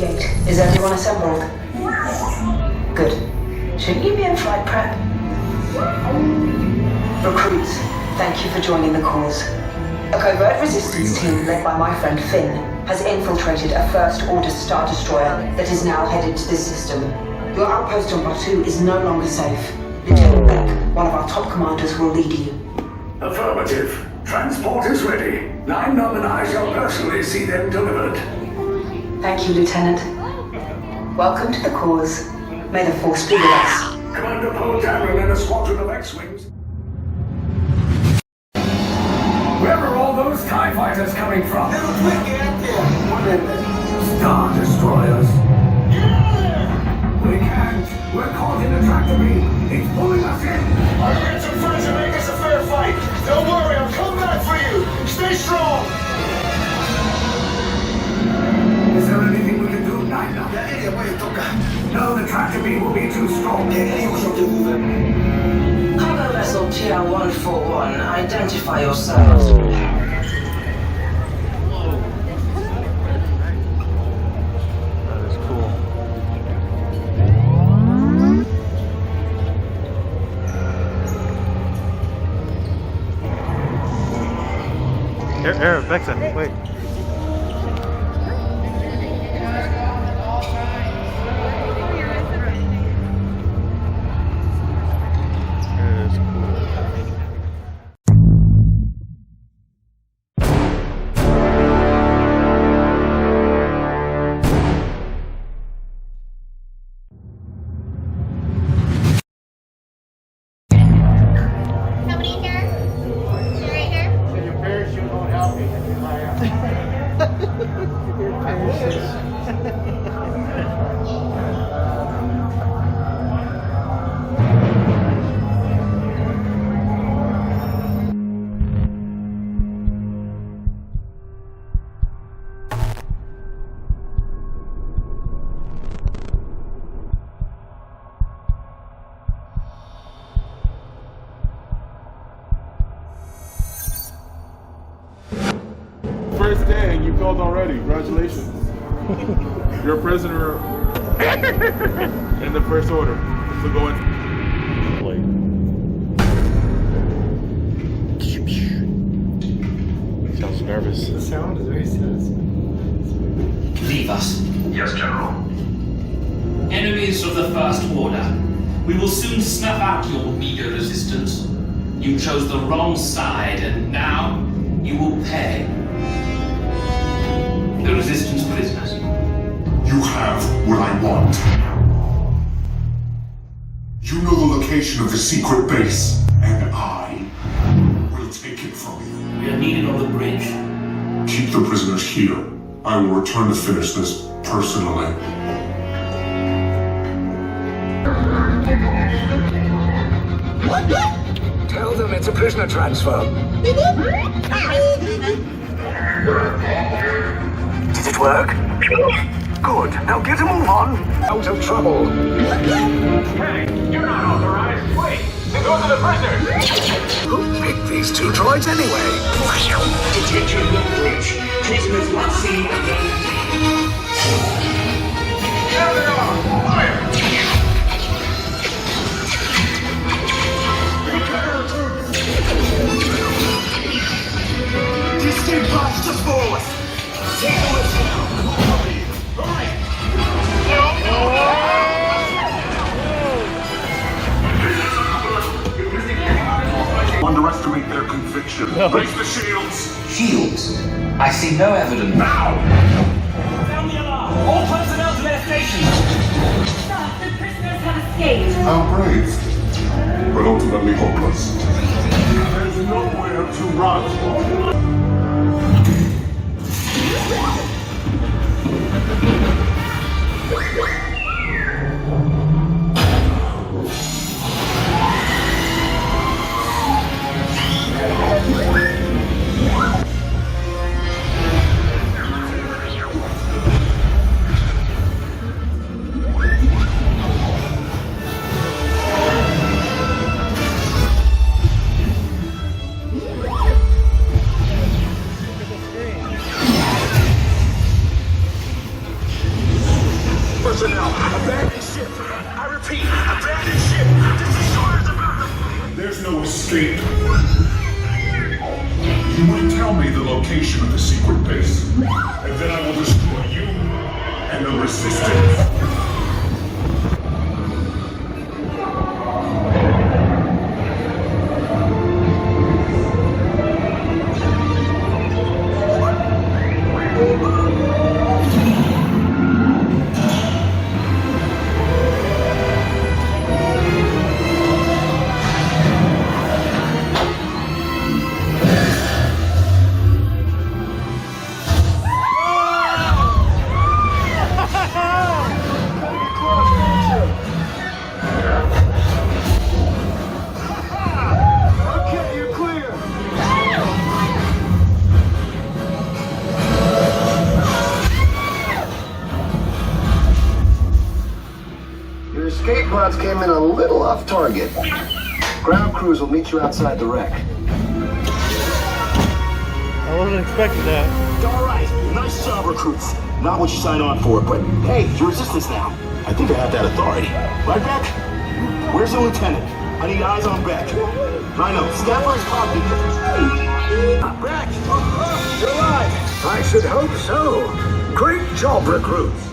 initiate. Is everyone assembled? Good. Shouldn't you be in flight prep? Recruits, thank you for joining the cause. A covert resistance team led by my friend Finn has infiltrated a First Order Star Destroyer that is now headed to this system. Your outpost on Batu is no longer safe. Lieutenant Beck, one of our top commanders, will lead you. Affirmative. Transport is ready. 9-Num and I shall personally see them delivered. Thank you, Lieutenant. Welcome to the cause. May the Force be with us. Commander Poe Dameron and a squadron of X-Wings. Where are all those TIE fighters coming from? Star Destroyers. We can't. We're caught in a tractor beam. It's pulling us in. Our friends are trying to make us a fair fight. Don't worry, I'll come back for you. Stay strong. Is there anything we can do, 9-Num? No, the tractor beam will be too strong. Cargo vessel TR-141, identify yourselves. That is cool. Here, Vexen, wait. First day and you failed already. Congratulations. You're a prisoner in the First Order. So go in. Sounds nervous. The sound is very satisfying. Leave us. Yes, General. Enemies of the First Order. We will soon snuff out your meager resistance. You chose the wrong side, and now you will pay. The Resistance prisoners. You have what I want. You know the location of the secret base, and I will take it from you. We are needed on the bridge. Keep the prisoners here. I will return to finish this personally. Tell them it's a prisoner transfer. Did it work? Good. Now get a move on. Out of trouble. Hey, you're not authorized. Wait, those are the prisoners. Who picked these two droids anyway? Detention will breach. Prisoners must see again. There they are. Fire! Disembark the force! Take a listen! Underestimate their conviction. Raise the shields! Shields. I see no evidence. Now! Sound the alarm! All personnel to their stations! Sir, the prisoners have escaped. How brave, but ultimately hopeless. There's nowhere to run. escape. You will tell me the location of the secret base, and then I will destroy you and the Resistance. Your escape pods came in a little off target. Ground crews will meet you outside the wreck. I wasn't expecting that. All right, nice job, recruits. Not what you signed on for, but hey, you're Resistance now. I think I have that authority. Right, Beck? Where's the lieutenant? I need eyes on Beck. Rhino, Scaffer is copied. Beck! You're alive! I should hope so. Great job, recruits.